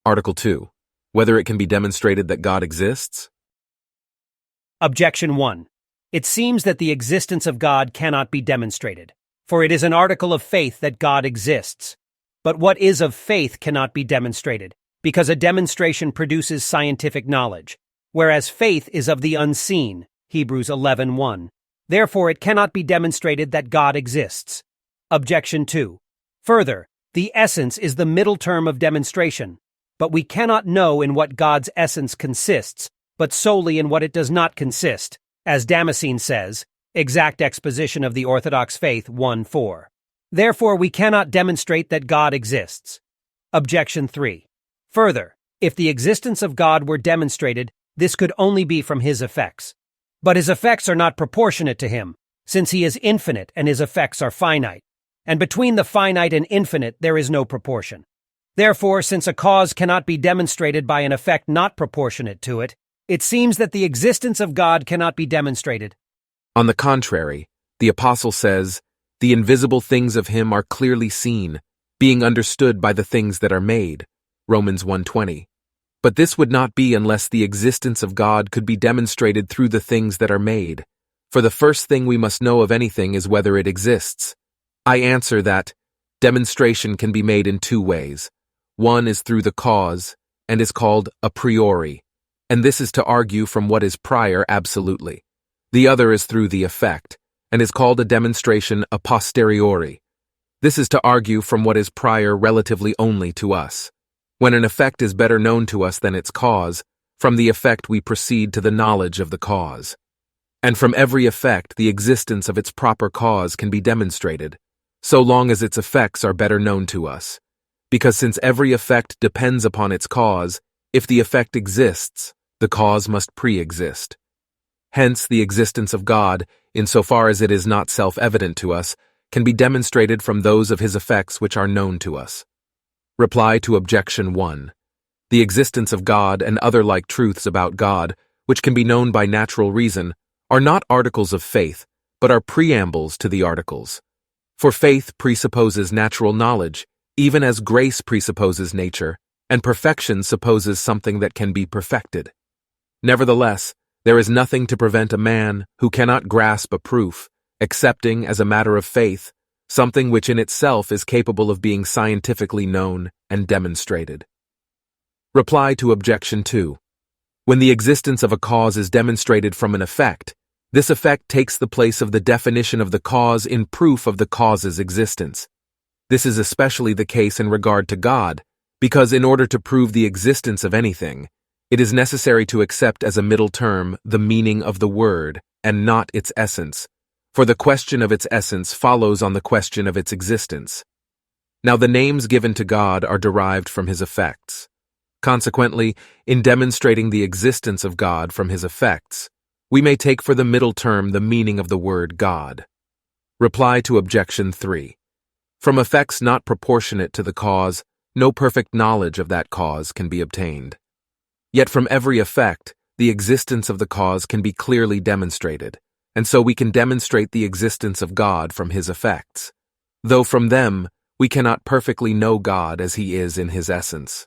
Article 2. Whether it can be demonstrated that God exists? Objection 1. It seems that the existence of God cannot be demonstrated, for it is an article of faith that God exists. But what is of faith cannot be demonstrated, because a demonstration produces scientific knowledge, whereas faith is of the unseen, Hebrews 11:1. Therefore, it cannot be demonstrated that God exists. Objection 2. Further, the essence is the middle term of demonstration, but we cannot know in what God's essence consists, but solely in what it does not consist, as Damascene says, Exact Exposition of the Orthodox Faith 1:4. Therefore, we cannot demonstrate that God exists. Objection 3. Further, if the existence of God were demonstrated, this could only be from his effects. But his effects are not proportionate to him, since he is infinite and his effects are finite. And between the finite and infinite there is no proportion. Therefore, since a cause cannot be demonstrated by an effect not proportionate to it, it seems that the existence of God cannot be demonstrated. On the contrary, the Apostle says, "The invisible things of him are clearly seen, being understood by the things that are made." Romans 1:20. But this would not be unless the existence of God could be demonstrated through the things that are made. For the first thing we must know of anything is whether it exists. I answer that demonstration can be made in two ways. One is through the cause, and is called a priori, and this is to argue from what is prior absolutely. The other is through the effect, and is called a demonstration a posteriori. This is to argue from what is prior relatively only to us. When an effect is better known to us than its cause, from the effect we proceed to the knowledge of the cause. And from every effect the existence of its proper cause can be demonstrated, so long as its effects are better known to us. Because since every effect depends upon its cause, if the effect exists, the cause must pre-exist. Hence, the existence of God, insofar as it is not self-evident to us, can be demonstrated from those of his effects which are known to us. Reply to Objection 1. The existence of God and other like truths about God, which can be known by natural reason, are not articles of faith, but are preambles to the articles. For faith presupposes natural knowledge, even as grace presupposes nature, and perfection supposes something that can be perfected. Nevertheless, there is nothing to prevent a man who cannot grasp a proof, accepting as a matter of faith, something which in itself is capable of being scientifically known and demonstrated. Reply to Objection 2. When the existence of a cause is demonstrated from an effect, this effect takes the place of the definition of the cause in proof of the cause's existence. This is especially the case in regard to God, because in order to prove the existence of anything, it is necessary to accept as a middle term the meaning of the word, and not its essence, for the question of its essence follows on the question of its existence. Now the names given to God are derived from his effects. Consequently, in demonstrating the existence of God from his effects, we may take for the middle term the meaning of the word God. Reply to Objection 3. From effects not proportionate to the cause, no perfect knowledge of that cause can be obtained. Yet from every effect, the existence of the cause can be clearly demonstrated, and so we can demonstrate the existence of God from his effects, though from them we cannot perfectly know God as he is in his essence.